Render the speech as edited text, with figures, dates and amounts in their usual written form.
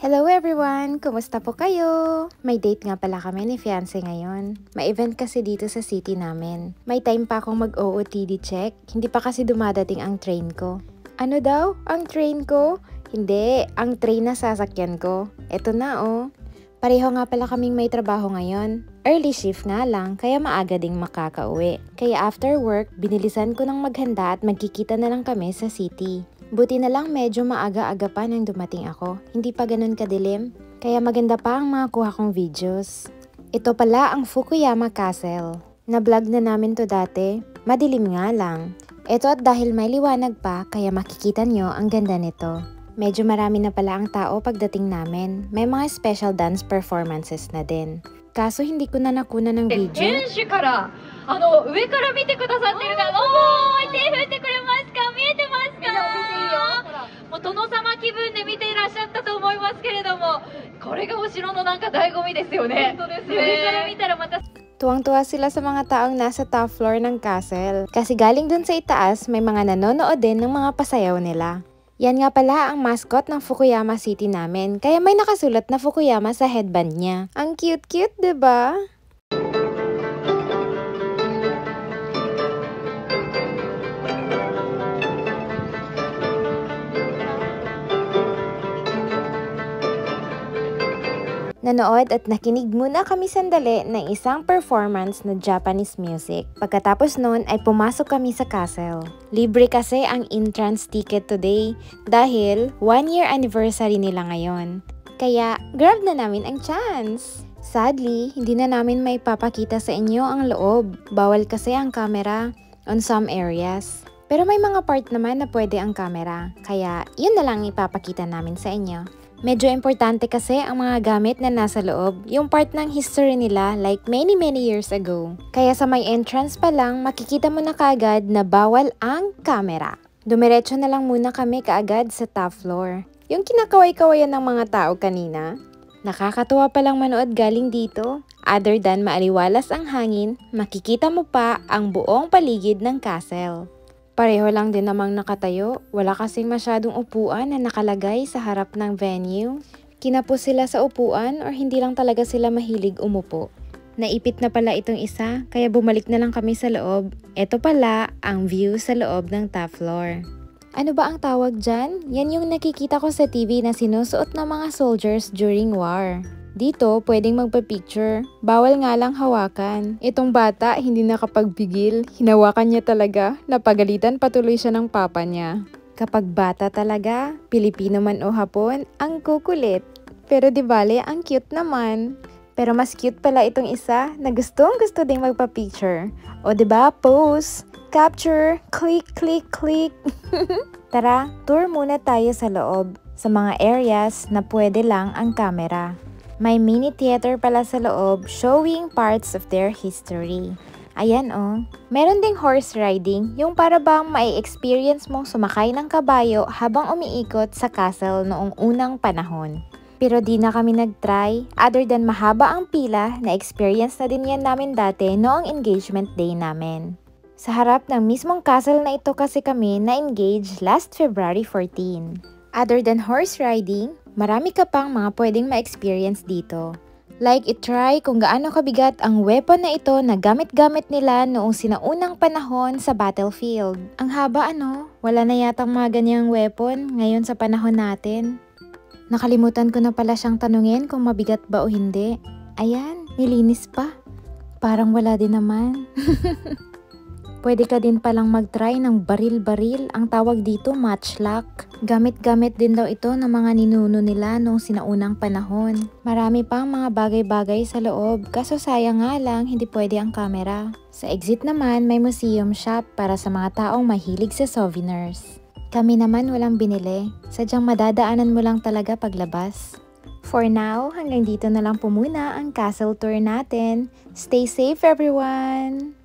Hello everyone! Kumusta po kayo? May date nga pala kami ni fiancé ngayon. May event kasi dito sa city namin. May time pa akong mag-OOTD check. Hindi pa kasi dumadating ang train ko. Ano daw? Ang train ko? Hindi, ang train na sasakyan ko. Eto na oh. Pareho nga pala kaming may trabaho ngayon. Early shift nga lang, kaya maaga ding makakauwi. Kaya after work, binilisan ko ng maghanda at magkikita na lang kami sa city. Buti na lang medyo maaga-aga pa nang dumating ako. Hindi pa ganun kadilim. Kaya maganda pa ang mga kuha kong videos. Ito pala ang Fukuyama Castle. Na-vlog na namin to dati. Madilim nga lang. Ito at dahil may liwanag pa, kaya makikita nyo ang ganda nito. Medyo marami na pala ang tao pagdating namin. May mga special dance performances na din. Kaso hindi ko na nakuna ng video. 上から見てくださってるから、手振ってくれますか？見えてますか？もう殿様気分で見ていらっしゃったと思いますけれども、これがお城のなんか醍醐味ですよね。本当ですね。上から見たらまた Tuwang-tuwa sila sa mga taong nasa top floor ng castle. Kasi galing dun sa itaas, may mga nanonood din ng mga pasayaw nila. Yan nga pala ang mascot ng Fukuyama City namin, kaya may nakasulat na Fukuyama sa headband niya. Ang cute-cute, 'di ba? Nanood at nakinig muna kami sandali ng isang performance na Japanese music. Pagkatapos nun ay pumasok kami sa castle. Libre kasi ang entrance ticket today dahil 1-year anniversary nila ngayon. Kaya grab na namin ang chance. Sadly, hindi na namin may papakita sa inyo ang loob. Bawal kasi ang camera on some areas. Pero may mga part naman na pwede ang camera. Kaya yun na lang ipapakita namin sa inyo. Medyo importante kasi ang mga gamit na nasa loob, yung part ng history nila like many years ago. Kaya sa may entrance pa lang, makikita mo na kaagad na bawal ang camera. Dumiretso na lang muna kami kaagad sa top floor. Yung kinakaway-kawayan ng mga tao kanina. Nakakatuwa palang manood galing dito. Other than maaliwalas ang hangin, makikita mo pa ang buong paligid ng castle. Pareho lang din namang nakatayo, wala kasing masyadong upuan na nakalagay sa harap ng venue. Kinapos sila sa upuan or hindi lang talaga sila mahilig umupo. Naipit na pala itong isa, kaya bumalik na lang kami sa loob. Ito pala ang view sa loob ng top floor. Ano ba ang tawag dyan? Yan yung nakikita ko sa TV na sinusuot ng mga soldiers during war. Dito, pwedeng magpa-picture. Bawal nga lang hawakan. Itong bata, hindi nakapagbigil. Hinawakan niya talaga. Napagalitan patuloy siya ng papa niya. Kapag bata talaga, Pilipino man o Hapon, ang kukulit. Pero di bale, ang cute naman. Pero mas cute pala itong isa na gustong-gusto ding magpa-picture. O diba, pose, capture, click, click, click. Tara, tour muna tayo sa loob. Sa mga areas na pwede lang ang camera. May mini theater pala sa loob showing parts of their history. Ayan oh. Meron ding horse riding, yung para bang mai-experience mong sumakay ng kabayo habang umiikot sa castle noong unang panahon. Pero di na kami nag-try, other than mahaba ang pila, na-experience na din yan namin dati noong engagement day namin. Sa harap ng mismong castle na ito kasi kami na-engage last February 14. Other than horse riding, marami ka pang mga pwedeng ma-experience dito. Like i-try kung gaano kabigat ang weapon na ito na gamit-gamit nila noong sinaunang panahon sa battlefield. Ang haba ano, wala na yatang mga ganyang weapon ngayon sa panahon natin. Nakalimutan ko na pala siyang tanungin kung mabigat ba o hindi. Ayan, nilinis pa. Parang wala din naman. Pwede ka din palang mag-try ng baril-baril, ang tawag dito matchlock. Gamit-gamit din daw ito ng mga ninuno nila noong sinaunang panahon. Marami pang mga bagay-bagay sa loob, kaso sayang nga lang hindi pwede ang camera. Sa exit naman may museum shop para sa mga taong mahilig sa souvenirs. Kami naman walang binili, sadyang madadaanan mo lang talaga paglabas. For now, hanggang dito na lang po muna ang castle tour natin. Stay safe everyone!